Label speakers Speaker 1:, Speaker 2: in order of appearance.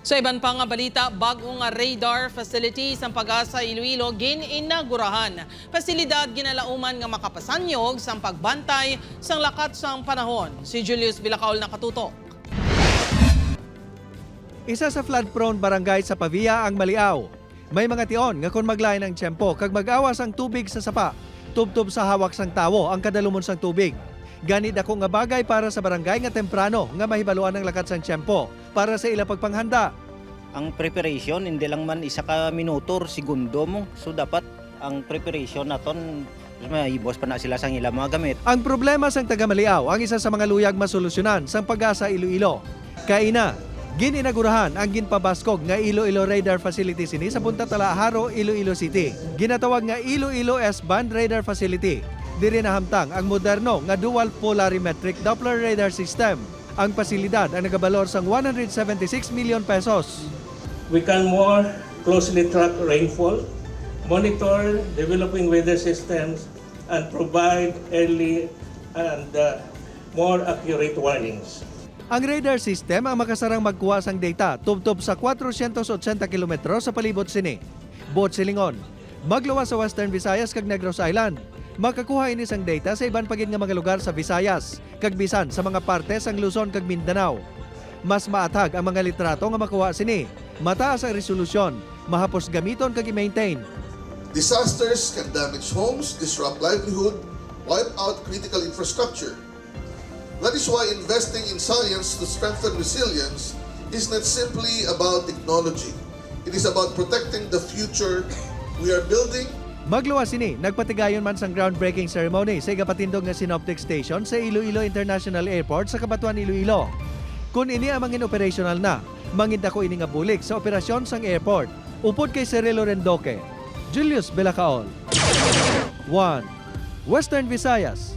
Speaker 1: Sa iban pang balita, bagong radar facility sa Pag-asa Iloilo gin-inagurahan. Pasilidad ginalauman nga makapasanyog sa pagbantay sang lakat sang panahon. Si Julius Villacaol nakatutok.
Speaker 2: Isa sa flood-prone barangay sa Pavia ang Maliaw. May mga tion nga kung maglain ng tiyempo kag mag-awas ang tubig sa sapa, tubtob sa hawak sang tawo ang kadalumon sang tubig. Ganit ako nga bagay para sa barangay nga temprano nga mahibaluan ng lakat sang tiyempo para sa ila pagpanghanda.
Speaker 3: Ang preparation hindi lang man isa ka minuto or segundo mo. So dapat ang preparation naton mahibos pa na sila sang ilang mga gamit.
Speaker 2: Ang problema sang taga Maliaw ang isa sa mga luyag masolusyonan sang Pag-asa Iloilo. Kaina, gininagurahan ang ginpabaskog nga Iloilo Radar Facility sini sa Punta Talaharo, Iloilo City. Ginatawag nga Iloilo S-band Radar Facility. Diri nahamtang ang moderno nga dual polarimetric Doppler radar system. Ang pasilidad ang nagabalor sang 176 million pesos.
Speaker 4: We can more closely track rainfall, monitor developing weather systems, and provide early and more accurate warnings.
Speaker 2: Ang radar system ang makasarang magkuha sang data tubtob sa 480 kilometro sa palibot sini. Buot silingon, magluwas sa Western Visayas kag Negros Island. Makakuha ini sang data sa iban pagin nga mga lugar sa Visayas, kag bisan sa mga parte sang Luzon kag Mindanao. Mas maatag ang mga litrato nga makuha sini. Mataas ang resolusyon, mahapos gamiton kag i-maintain.
Speaker 5: Disasters can damage homes, disrupt livelihood, wipe out critical infrastructure. That is why investing in science to strengthen resilience is not simply about technology. It is about protecting the future we are building.
Speaker 2: Magluwas sini, nagpatigayon man sang groundbreaking ceremony sa igapatindog nga synoptic station sa Iloilo International Airport sa Cabanatuan, Iloilo. Kung ini ang mangin operational na, mangin dako ini nga bulik sa operasyon sang airport. Upod kay Cirilo Rendoque, Julius Villacaol. 1. Western Visayas.